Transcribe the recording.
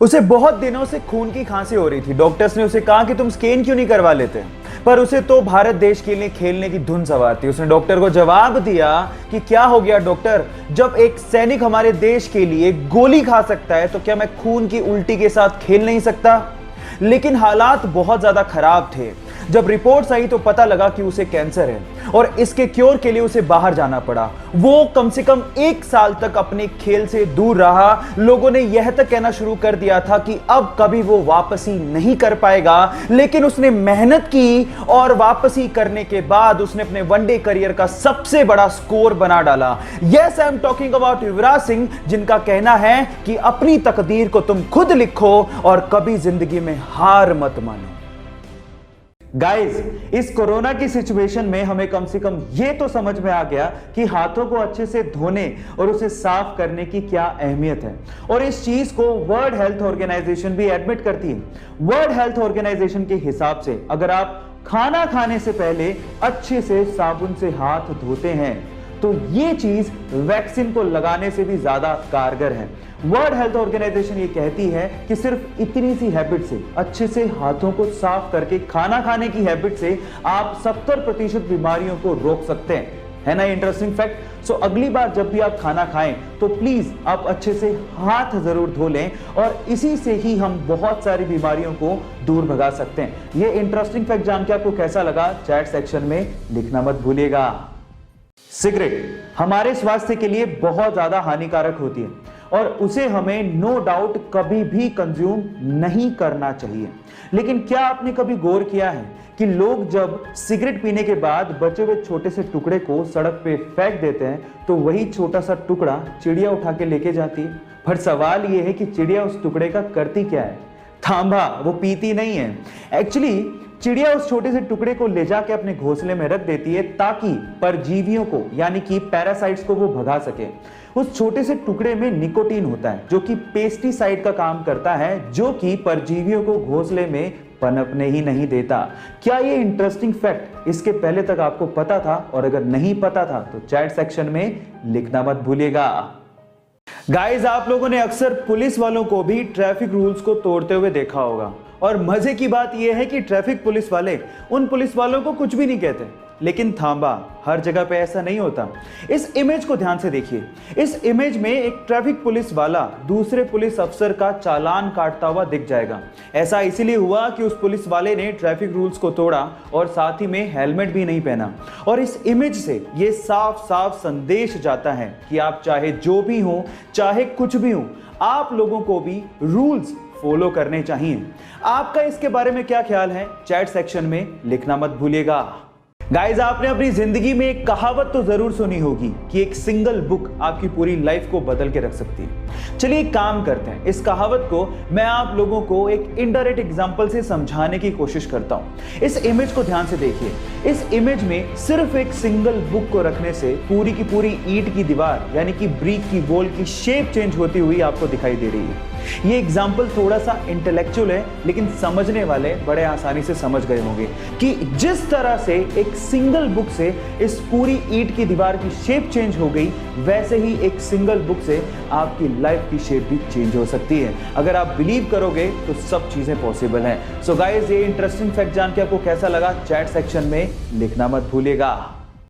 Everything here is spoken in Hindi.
उसे बहुत दिनों से खून की खांसी हो रही थी। डॉक्टर्स ने उसे कहा कि तुम स्कैन क्यों नहीं करवा लेते, पर उसे तो भारत देश के लिए खेलने की धुन सवार थी। उसने डॉक्टर को जवाब दिया कि क्या हो गया डॉक्टर, जब एक सैनिक हमारे देश के लिए गोली खा सकता है तो क्या मैं खून की उल्टी के साथ खेल नहीं सकता। लेकिन हालात बहुत ज्यादा खराब थे। जब रिपोर्ट्स आई तो पता लगा कि उसे कैंसर है और इसके क्योर के लिए उसे बाहर जाना पड़ा। वो कम से कम 1 साल तक अपने खेल से दूर रहा। लोगों ने यह तक कहना शुरू कर दिया था कि अब कभी वो वापसी नहीं कर पाएगा, लेकिन उसने मेहनत की और वापसी करने के बाद उसने अपने वनडे करियर का सबसे बड़ा स्कोर बना डाला। Yes, I am talking about Yuvraj Singh, जिनका कहना है कि अपनी तकदीर को तुम खुद लिखो और कभी जिंदगी में हार मत मानो। गाइस, इस कोरोना की सिचुएशन में हमें कम से कम यह तो समझ में आ गया कि हाथों को अच्छे से धोने और उसे साफ करने की क्या अहमियत है, और इस चीज को वर्ल्ड हेल्थ ऑर्गेनाइजेशन भी एडमिट करती है। वर्ल्ड हेल्थ ऑर्गेनाइजेशन के हिसाब से अगर आप खाना खाने से पहले अच्छे से साबुन से हाथ धोते हैं तो यह चीज वैक्सीन को लगाने से भी ज्यादा कारगर है। वर्ल्ड हेल्थ ऑर्गेनाइजेशन ये कहती है कि सिर्फ इतनी सी हैबिट से, अच्छे से हाथों को साफ करके खाना खाने की हैबिट से आप 70% बीमारियों को रोक सकते हैं। है ना इंटरेस्टिंग फैक्ट। सो अगली बार जब भी आप खाना खाएं तो प्लीज आप अच्छे से हाथ जरूर धो लें, और इसी से ही हम बहुत सारी बीमारियों को दूर भगा सकते हैं। ये इंटरेस्टिंग फैक्ट जान के आपको कैसा लगा, चैट सेक्शन में लिखना मत भूलिएगा। सिगरेट हमारे स्वास्थ्य के लिए बहुत ज्यादा हानिकारक होती है और उसे हमें नो डाउट कभी भी कंज्यूम नहीं करना चाहिए। लेकिन क्या आपने कभी गौर किया है कि लोग जब सिगरेट पीने के बाद बचे हुए छोटे से टुकड़े को सड़क पे फेंक देते हैं तो वही छोटा सा टुकड़ा चिड़िया उठा के लेके जाती है। पर सवाल यह है कि चिड़िया उस टुकड़े का करती क्या है? थांबा, वो पीती नहीं है। एक्चुअली चिड़िया उस छोटे से टुकड़े को ले जाके अपने घोंसले में रख देती है ताकि परजीवियों को, यानी कि पैरासाइट्स को वो भगा सके। उस छोटे से टुकड़े में निकोटीन होता है जो कि पेस्टिसाइड का काम करता है, जो कि परजीवियों को घोंसले में पनपने ही नहीं देता। क्या ये इंटरेस्टिंग फैक्ट इसके पहले तक आपको पता था? और अगर नहीं पता था तो चैट सेक्शन में लिखना मत भूलिएगा। गाइस, आप लोगों ने अक्सर पुलिस वालों को भी ट्रैफिक रूल्स को तोड़ते हुए देखा होगा, और मजे की बात यह है कि ट्रैफिक पुलिस वाले उन पुलिस वालों को कुछ भी नहीं कहते। लेकिन थांबा, हर जगह पे ऐसा नहीं होता। इस इमेज को ध्यान से देखिए। इस इमेज में एक ट्रैफिक पुलिस वाला दूसरे पुलिस अफसर का चालान काटता हुआ दिख जाएगा। ऐसा इसीलिए हुआ कि उस पुलिस वाले ने ट्रैफिक रूल्स को तोड़ा और साथ ही में हेलमेट भी नहीं पहना। और इस इमेज से ये साफ साफ संदेश जाता है कि आप चाहे जो भी हो, चाहे कुछ भी हो, आप लोगों को भी रूल्स फॉलो करने चाहिए। आपका इसके बारे में क्या ख्याल है? चैट सेक्शन में लिखना मत भूलिएगा। गाइज, आपने अपनी जिंदगी में एक कहावत तो जरूर सुनी होगी कि एक सिंगल बुक आपकी पूरी लाइफ को बदल के रख सकती है। चलिए एक काम करते हैं, इस कहावत को मैं आप लोगों को एक इनडायरेक्ट एग्जांपल से समझाने की कोशिश करता हूं। इस इमेज को ध्यान से देखिए। इस इमेज में सिर्फ एक सिंगल बुक को रखने से पूरी की पूरी ईंट की दीवार, यानी कि ब्रिक की वॉल की शेप चेंज होती हुई आपको दिखाई दे रही है। ये एग्जाम्पल थोड़ा सा इंटेलेक्चुअल है, लेकिन समझने वाले बड़े आसानी से समझ गए होंगे कि जिस तरह से एक सिंगल बुक से इस पूरी ईंट की दीवार की शेप चेंज हो गई, वैसे ही एक सिंगल बुक से आपकी लाइफ की शेप भी चेंज हो सकती है। अगर आप बिलीव करोगे तो सब चीजें पॉसिबल हैं। सो गाइस, ये इंटरेस्टिंग फैक्ट जान के आपको कैसा लगा? चैट सेक्शन में लिखना मत भूलिएगा।